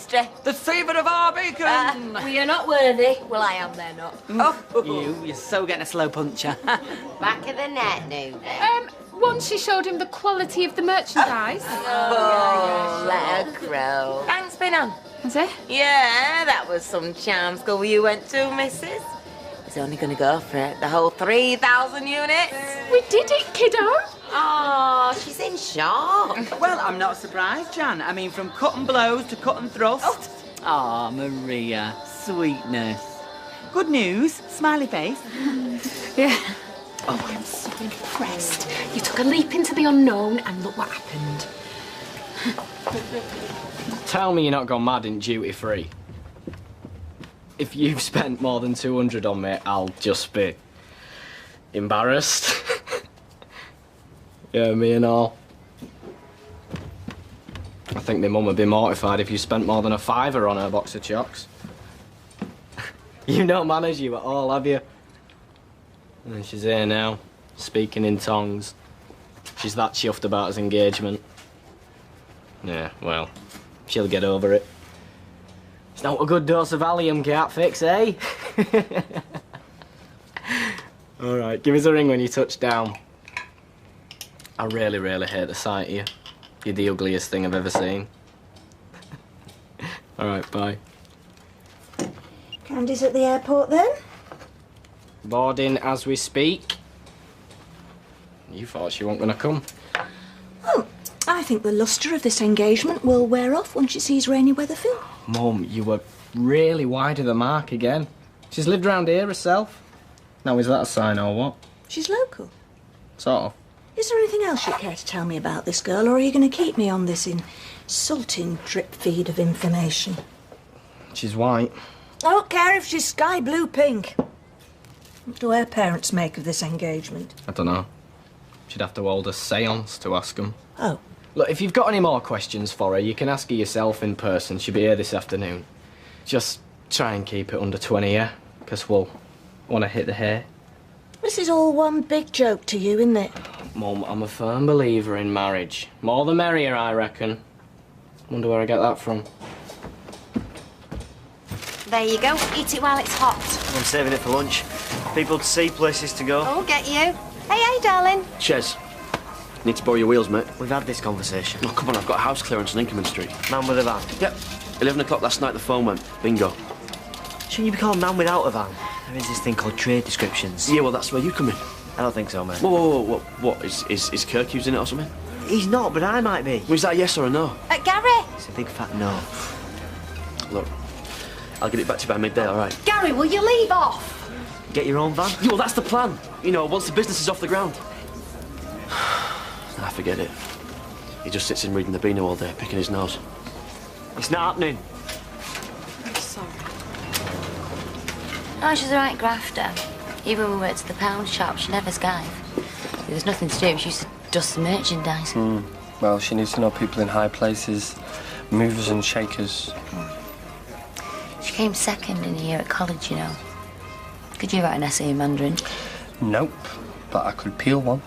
history. The saviour of our bacon! We are not worthy. Well, I am, they're not. You're so getting a slow puncher. Back of the net, Newbie. Once she showed him the quality of the merchandise. Let her crow. Thanks, been on. Was it? Yeah, that was some charm school you went to, missus. He's only going to go for it. The whole 3,000 units. We did it, kiddo. Oh, she's in shock. Well, I'm not surprised, Jan. I mean, from cut and blows to cut and thrust. Oh, Maria, sweetness. Good news, smiley face. Yeah. Oh, I'm so impressed. You took a leap into the unknown and look what happened. Tell me you're not gone mad in duty free. If you've spent more than 200 on me, I'll just be embarrassed. Yeah, me and all. I think my mum would be mortified if you spent more than a £5 on her box of chocks. You don't manage you at all, have you? And she's here now, speaking in tongues. She's that chuffed about his engagement. Yeah, well, she'll get over it. It's not a good dose of Valium can't fix, eh? All right, give us a ring when you touch down. I really, really hate the sight of you. You're the ugliest thing I've ever seen. All right, bye. Candy's at the airport then? Boarding as we speak. You thought she wasn't gonna come. Oh, I think the lustre of this engagement will wear off when she sees rainy weather film. Mum, you were really wide of the mark again. She's lived round here herself. Now, is that a sign or what? She's local. Sort of. Is there anything else you'd care to tell me about this girl, or are you going to keep me on this insulting drip feed of information? She's white. I don't care if she's sky blue pink. What do her parents make of this engagement? I don't know. She'd have to hold a séance to ask them. Oh. Look, if you've got any more questions for her, you can ask her yourself in person. She'll be here this afternoon. Just try and keep it under 20, yeah? Because we'll want to hit the hair. This is all one big joke to you, isn't it? Mum, I'm a firm believer in marriage. More the merrier, I reckon. Wonder where I get that from. There you go. Eat it while it's hot. I'm saving it for lunch. People to see, places to go. Oh, get you. Hey, darling. Chez, need to borrow your wheels, mate. We've had this conversation. Oh, come on, I've got a house clearance on Inkerman Street. Man with a van. Yep. 11 o'clock last night, the phone went. Bingo. Shouldn't you be called man without a van? There is this thing called trade descriptions. Yeah, well, that's where you come in. I don't think so, mate. Whoa. What? Is Kirk using it or something? He's not, but I might be. Was that a yes or a no? Gary. It's a big fat no. Look, I'll get it back to you by midday, all right? Gary, will you leave off? Get your own van? Yeah, well, that's the plan. You know, once the business is off the ground. I forget it. He just sits in reading the Beano all day, picking his nose. It's not happening. I'm sorry. Oh, she's a right grafter. Even when we went to the pound shop, she never skive. There was nothing to do. She used to dust the merchandise. Well, she needs to know people in high places, movers and shakers. She came second in a year at college, you know. Could you write an essay in Mandarin? Nope, but I could peel one.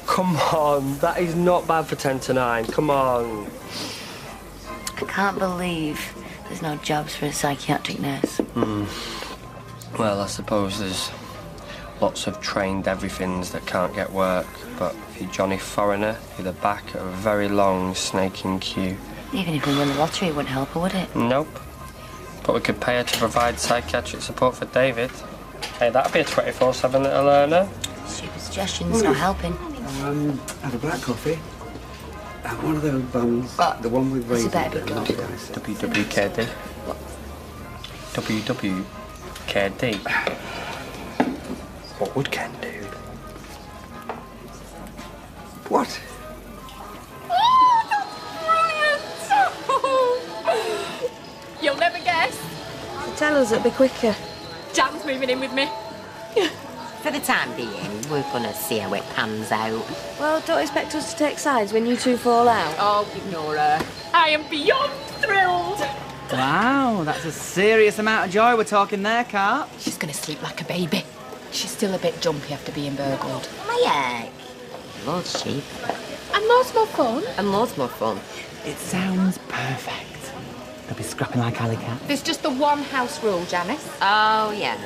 Come on, that is not bad for 10 to 9. Come on. I can't believe there's no jobs for a psychiatric nurse. Well, I suppose there's lots of trained everythings that can't get work, but if you're Johnny Foreigner, you're the back of a very long, snaking queue. Even if we won the lottery, it wouldn't help her, would it? Nope. But we could pay her to provide psychiatric support for David. Hey, that'd be a 24/7 little learner. Stupid suggestions, not helping. Have a black coffee. One of those buns. The one with It's a raisins. better bit good. WWKD. WWKD. What would Ken do? What? You'll never guess. Tell us it'll be quicker. Jan's moving in with me. For the time being, we're gonna see how it pans out. Well, don't expect us to take sides when you two fall out. Oh, ignore her. I am beyond thrilled. Wow, that's a serious amount of joy we're talking there, Carp. She's gonna sleep like a baby. She's still a bit jumpy after being burgled. My egg. Loads cheap. And loads more fun. And loads more fun. It sounds perfect. They'll be scrapping like alley cat. There's just the one house rule, Janice. Oh, yeah.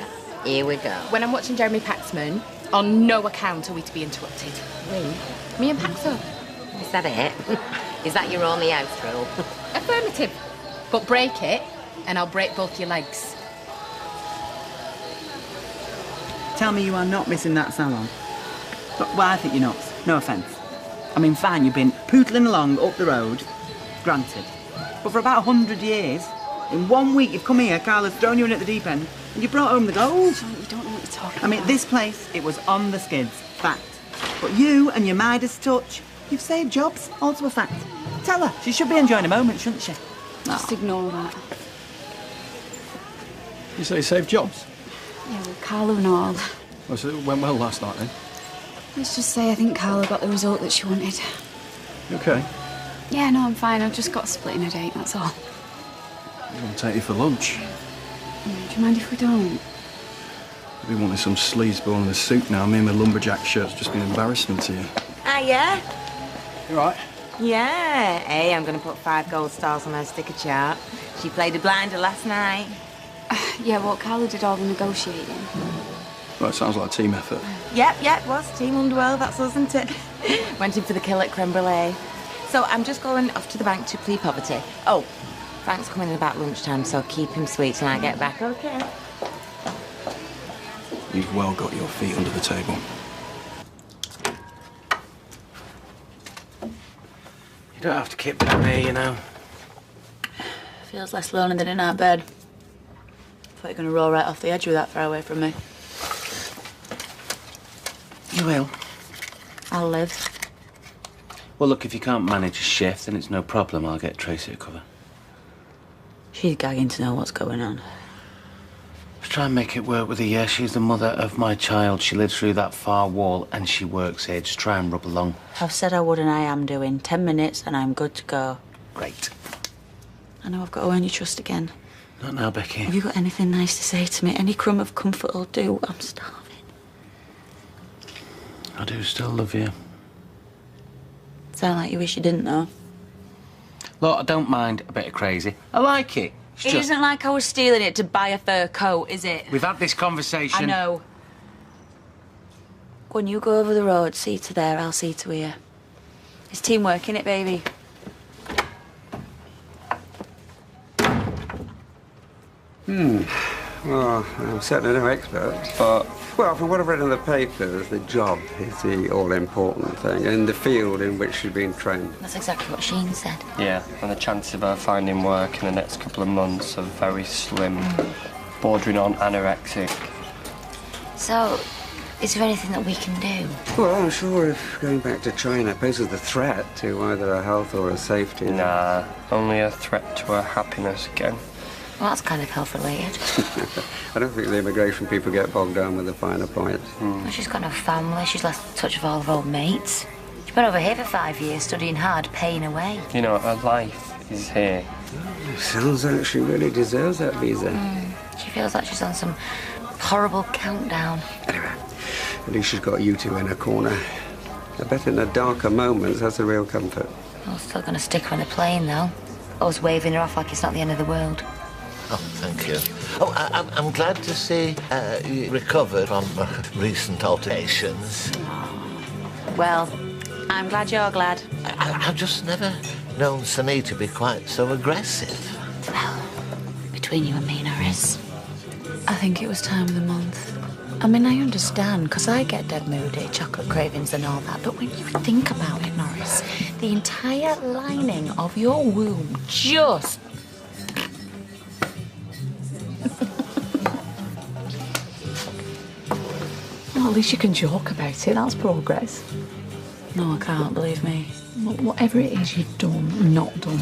Here we go. When I'm watching Jeremy Paxman, on no account are we to be interrupted. Me and Paxo. Is that it? Is that your only house rule? Affirmative. But break it, and I'll break both your legs. Tell me you are not missing that salon. But why I think you're nuts. No offence. I mean, fine, you've been pootling along up the road. Granted. But for about 100 years, in 1 week you've come here, Carla's thrown you in at the deep end, and you brought home the gold. You don't know what you're talking I mean, this place, it was on the skids. Fact. But you and your Midas touch, you've saved jobs. Also a fact. Tell her. She should be enjoying a moment, shouldn't she? Just ignore that. You say you saved jobs? Yeah, well, Carla and all. Oh, so it went well last night, then? Let's just say I think Carla got the result that she wanted. You okay? Yeah, no, I'm fine. I've just got split in a date, that's all. I'm going to take you for lunch. Do you mind if we don't? I've been wanting some sleazeball in a suit now. Me and my lumberjack shirt's just been an embarrassment to you. Ah, yeah? You all right? Yeah. Hey, I'm going to put 5 gold stars on her sticker chart. She played a blinder last night. Yeah, well, Carla did all the negotiating. Well, it sounds like a team effort. Yep, it was. Team Underworld, that's us, isn't it? Went in for the kill at creme brulee. So I'm just going off to the bank to plead poverty. Oh, Frank's coming in about lunchtime, so keep him sweet till I get back, okay? You've well got your feet under the table. You don't have to keep down here, you know. Feels less lonely than in our bed. Thought you were going to roll right off the edge with that far away from me. You will. I'll live. Well, look, if you can't manage a shift, then it's no problem. I'll get Tracy to cover. She's gagging to know what's going on. Let's try and make it work with her, yeah. She's the mother of my child. She lives through that far wall and she works here. Just try and rub along. I've said I would and I am doing. 10 minutes and I'm good to go. Great. I know I've got to earn your trust again. Not now, Becky. Have you got anything nice to say to me? Any crumb of comfort will do. I'm starving. I do still love you. Sound like you wish you didn't, though. Look, I don't mind a bit of crazy. I like it. It's It just... isn't like I was stealing it to buy a fur coat, is it? We've had this conversation. I know. When you go over the road, see to there, I'll see to here. It's teamwork, innit, baby? Well, I'm certainly no expert, but... Well, from what I've read in the papers, the job is the all-important thing, and the field in which she's been trained. That's exactly what Sheen said. Yeah, and the chances of her finding work in the next couple of months are very slim, bordering on anorexic. So, is there anything that we can do? Well, I'm sure if going back to China poses a threat to either her health or her safety. Nah, only a threat to her happiness again. Well, that's kind of health-related. I don't think the immigration people get bogged down with the finer points. Well, she's got no family. She's lost touch of all her old mates. She's been over here for 5 years, studying hard, paying away. You know, her life is here. Sounds like she really deserves that visa. She feels like she's on some horrible countdown. Anyway, at least she's got you two in her corner. I bet in the darker moments, that's a real comfort. I'm still going to stick her on the plane, though. Us waving her off like it's not the end of the world. Oh, thank you. Oh, I'm glad to see you recovered from recent alterations. Well, I'm glad you're glad. I've just never known Sunny to be quite so aggressive. Well, between you and me, Norris, I think it was time of the month. I mean, I understand, because I get dead moody, chocolate cravings and all that, but when you think about it, Norris, the entire lining of your womb just... Well, at least you can joke about it, that's progress. No, I can't, believe me. Whatever it is you've done, not done,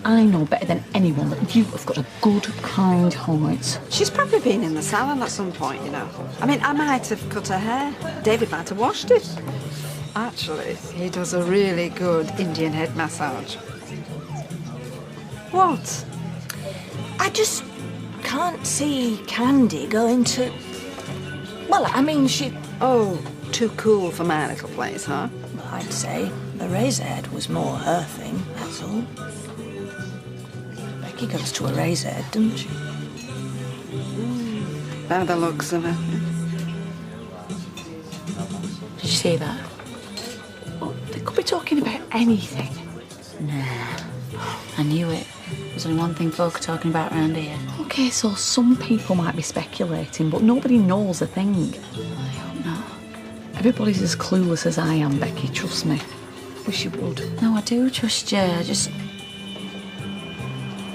I know better than anyone that you have got a good, kind heart. She's probably been in the salon at some point, you know. I mean, I might have cut her hair. David might have washed it. Actually, he does a really good Indian head massage. What? I just can't see Candy going to... Well, I mean, she... Oh, too cool for my little place, huh? Well, I'd say the razor head was more her thing, that's all. Becky goes to a razor head, doesn't she? By the looks of her. Did you see that? Well, they could be talking about anything. Nah. I knew it. There's only one thing folk are talking about around here. Okay, so some people might be speculating, but nobody knows a thing. I hope not. Everybody's as clueless as I am, Becky, trust me. Wish you would. No, I do trust you. There's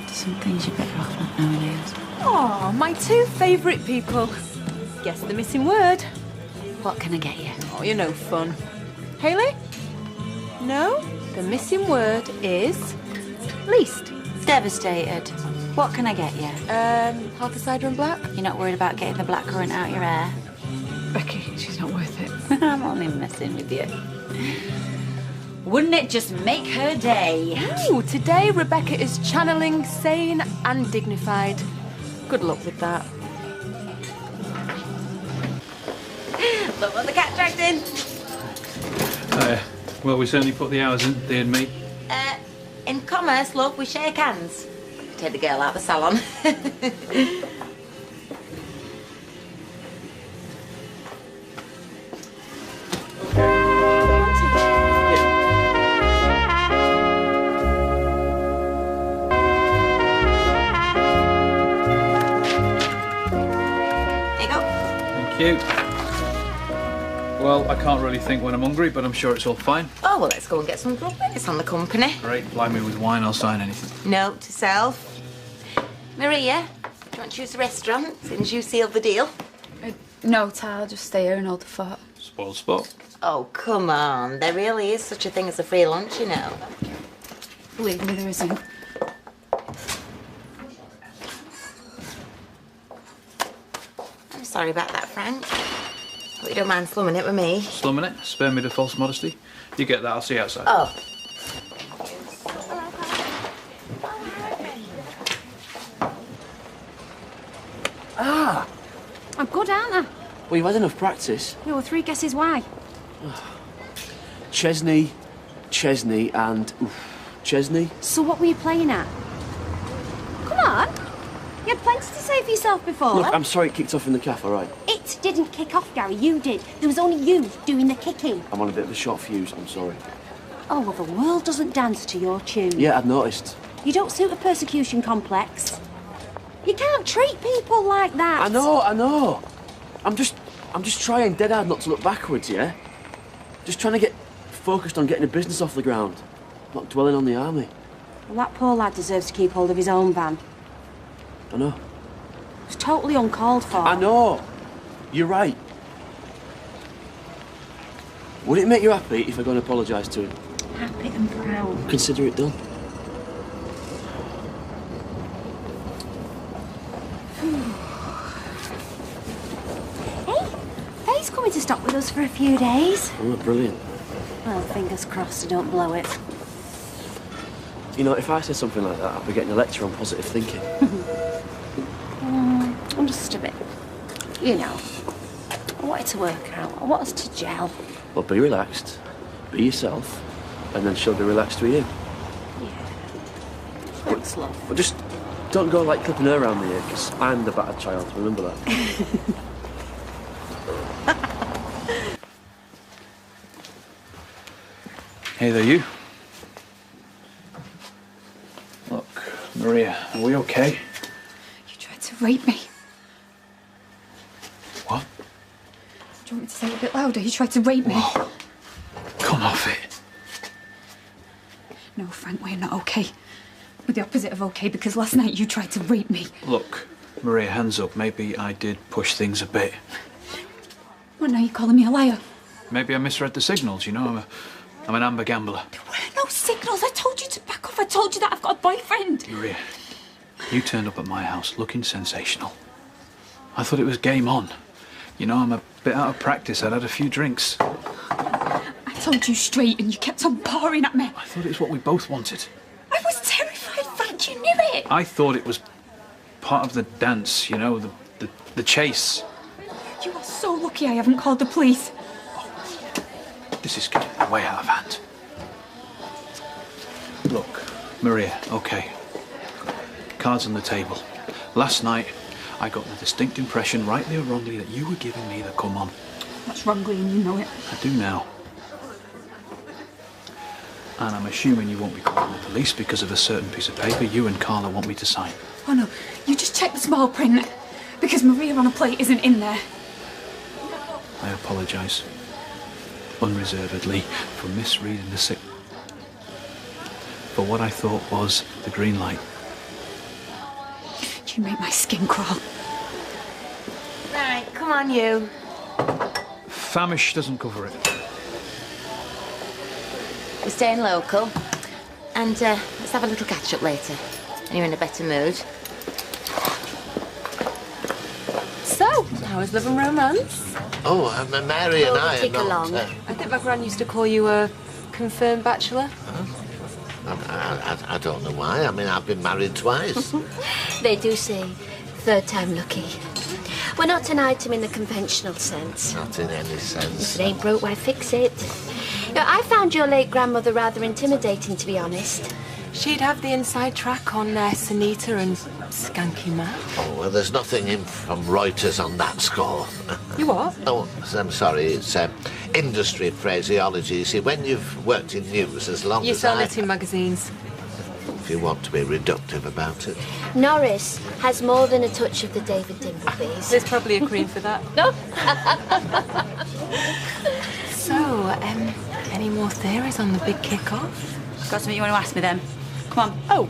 some things you're better off not knowing, Ailes. Oh, my two favourite people. Guess the missing word. What can I get you? Oh, you're no fun. Hayley? No? The missing word is least. Devastated. What can I get you? Half a cider and black? You're not worried about getting the blackcurrant out your hair? Becky, she's not worth it. I'm only messing with you. Wouldn't it just make her day? Ooh, today Rebecca is channeling sane and dignified. Good luck with that. Look what the cat dragged in. Well, we certainly put the hours in, they and me. In commerce, love, we shake hands. Take the girl out of the salon. Thank you. Well, I can't really think when I'm hungry, but I'm sure it's all fine. Oh, well, let's go and get some grub when it's on the company. Great, ply me with wine, I'll sign anything. Note to self. Maria, do you want to choose the restaurant since you sealed the deal? No, Ty, I'll just stay here and hold the fort. Spoiled spot. Oh, come on. There really is such a thing as a free lunch, you know. Believe me, there isn't. I'm sorry about that, Frank. But you don't mind slumming it with me. Slumming it? Spare me the false modesty. You get that, I'll see you outside. Oh. Ah! I'm good, aren't I? Well, you had enough practice. Yeah, well, 3 guesses why. Chesney, and... Chesney? So what were you playing at? Come on. You had plenty to say for yourself before. Look, I'm sorry it kicked off in the cafe, all right? It didn't kick off, Gary. You did. There was only you doing the kicking. I'm on a bit of a short fuse, I'm sorry. Oh, well, the world doesn't dance to your tune. Yeah, I've noticed. You don't suit a persecution complex. You can't treat people like that. I know. I'm just trying dead hard not to look backwards, yeah? Just trying to get focused on getting a business off the ground, not dwelling on the army. Well, that poor lad deserves to keep hold of his own van. I know. It was totally uncalled for. I know. You're right. Would it make you happy if I go and apologise to him? Happy and proud. Consider it done. Faye's coming to stop with us for a few days. Oh, brilliant. Well, fingers crossed I don't blow it. You know, if I said something like that, I'd be getting a lecture on positive thinking. I'm just a bit, you know, I wanted to work out. I want us to gel. Well, be relaxed, be yourself, and then she'll be relaxed with you. Thanks, love. But just don't go like clipping her around the ear, because I'm the battered child, remember that. Hey there, you. Look, Maria, are we okay? You tried to rape me. What? Do you want me to say it a bit louder? You tried to rape me. Oh, come off it. No, Frank, we're not okay. We're the opposite of okay because last night you tried to rape me. Look, Maria, hands up. Maybe I did push things a bit. Well, now you're calling me a liar. Maybe I misread the signals, you know? I'm an amber gambler. There were no signals. I told you to back off. I told you that I've got a boyfriend. Maria, you turned up at my house looking sensational. I thought it was game on. You know, I'm a bit out of practice. I'd had a few drinks. I told you straight and you kept on pawing at me. I thought it was what we both wanted. I was terrified, Frank. You knew it. I thought it was part of the dance, you know, the chase. You are so lucky I haven't called the police. This is getting way out of hand. Look, Maria, okay. cards on the table. Last night, I got the distinct impression, rightly or wrongly, that you were giving me the come on. That's wrongly and you know it. I do now. And I'm assuming you won't be calling the police because of a certain piece of paper you and Carla want me to sign. Oh no, you just check the small print. Because Maria on a plate isn't in there. I apologise. Unreservedly for misreading the for what I thought was the green light. You make my skin crawl. Right, come on, you. Famish doesn't cover it. We're staying local. And let's have a little catch-up later. When you're in a better mood. So, how is love and romance? Oh, Mary and I are Tick not... along. I think my gran used to call you a confirmed bachelor. I don't know why. I mean, I've been married twice. They do say third time lucky. We're not an item in the conventional sense. Not in any sense. If it ain't broke, why fix it? You know, I found your late grandmother rather intimidating, to be honest. She'd have the inside track on Sunita and Skanky Matt. Oh, well, there's nothing in from Reuters on that score. You what? Oh, I'm sorry. It's industry phraseology. You see, when you've worked in news as long You as sell I... it in magazines. If you want to be reductive about it. Norris has more than a touch of the David Dimblebees. There's probably a cream for that. No. So, any more theories on the big kick-off? Got something you want to ask me then? Come on. Oh,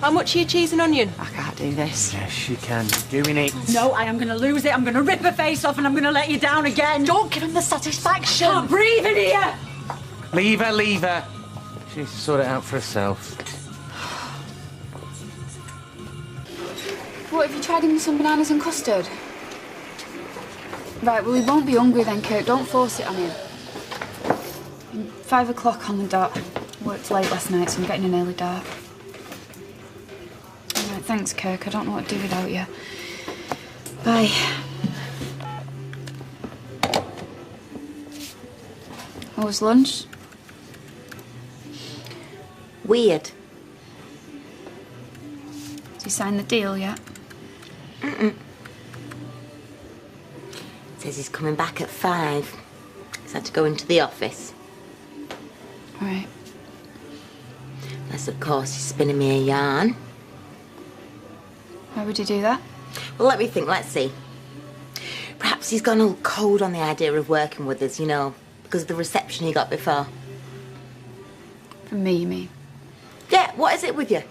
how much are your cheese and onion? I can't do this. Yes, you can. You're doing it. No, I am going to lose it. I'm going to rip her face off and I'm going to let you down again. Don't give him the satisfaction. I can't breathe in here. Leave her, leave her. She needs to sort it out for herself. What, have you tried him some bananas and custard? Right, well, he won't be hungry then, Kurt. Don't force it on him. 5 o'clock on the dot. Worked late last night, so I'm getting in early dark. All right, thanks, Kirk. I don't know what to do without you. Bye. What was lunch? Weird. Did you sign the deal yet? Mm-mm. Says he's coming back at 5. He's had to go into the office. All right. Unless, of course, he's spinning me a yarn. Why would you do that? Well, let me think. Let's see. Perhaps he's gone all cold on the idea of working with us, you know, because of the reception he got before. From me, you mean? Yeah, what is it with you?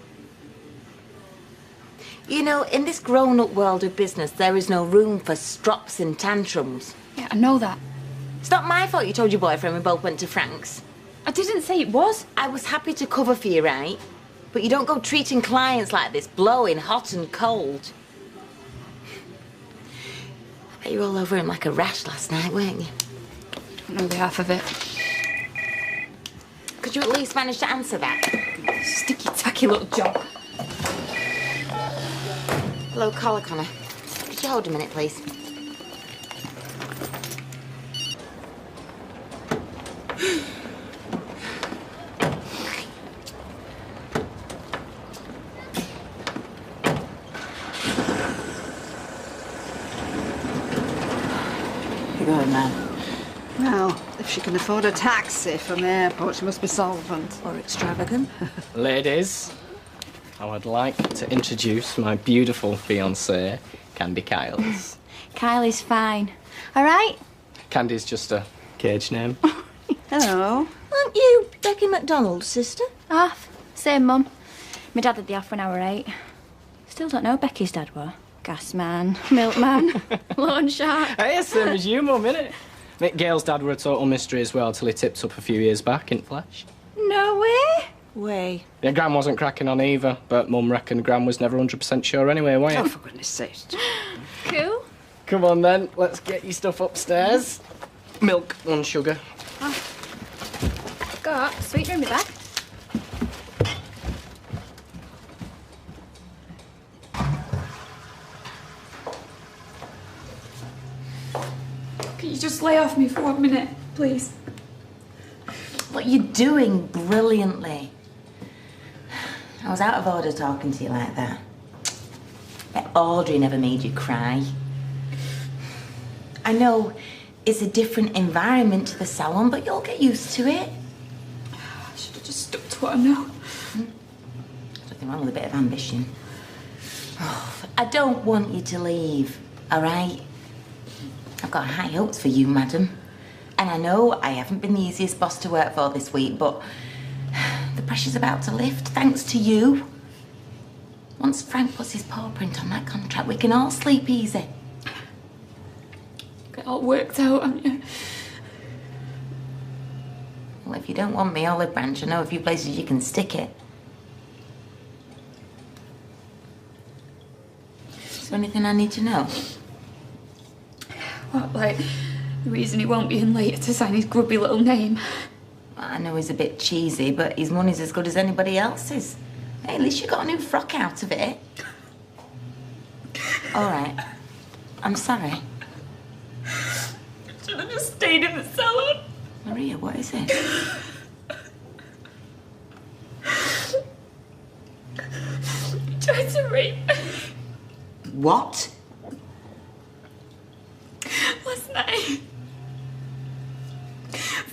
You know, in this grown-up world of business, there is no room for strops and tantrums. Yeah, I know that. It's not my fault you told your boyfriend we both went to Frank's. I didn't say it was. I was happy to cover for you, right? But you don't go treating clients like this, blowing hot and cold. I bet you were all over him like a rash last night, weren't you? Don't know the half of it. Could you at least manage to answer that? Sticky, tacky little job. Hello, caller Connor. Could you hold a minute, please? Good man. Well, if she can afford a taxi from the airport, she must be solvent. Or extravagant. Ladies, I would like to introduce my beautiful fiancée, Candy Kyles. Kylie's fine. All right? Candy's just a cage name. Hello. Aren't you Becky McDonald's sister? Half. Same mum. My dad had the off when I were 8. Still don't know who Becky's dad were. Gas man, milkman, loan shark. Hey, same as you, mum, innit? Mick Gale's dad were a total mystery as well till he tipped up a few years back in flesh. No way. Way. Yeah, Gran wasn't cracking on either, but Mum reckoned Gran was never 100% sure anyway, weren't you? Oh, for goodness sake. Cool. Come on then, let's get your stuff upstairs. Milk, 1 sugar. Got a sweetener in my bag. Can you just lay off me for 1 minute, please? What you're doing brilliantly. Oh, was out of order talking to you like that. Bet Audrey never made you cry. I know it's a different environment to the salon, but you'll get used to it. I should have just stuck to what I know. There's nothing wrong with a bit of ambition. Oh, I don't want you to leave, all right? I've got high hopes for you, madam. And I know I haven't been the easiest boss to work for this week, but the pressure's about to lift, thanks to you. Once Frank puts his paw print on that contract, we can all sleep easy. Get all worked out, haven't you? Well, if you don't want me olive branch, I know a few places you can stick it. Is there anything I need to know? What, like the reason he won't be in later to sign his grubby little name? I know he's a bit cheesy, but his money's as good as anybody else's. Hey, at least you got a new frock out of it. All right. I'm sorry. Should have just stayed in the salon. Maria, what is it? He tried to rape me. What? Last night,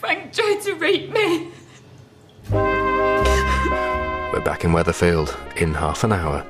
Frank tried to rape me. We're back in Weatherfield in half an hour.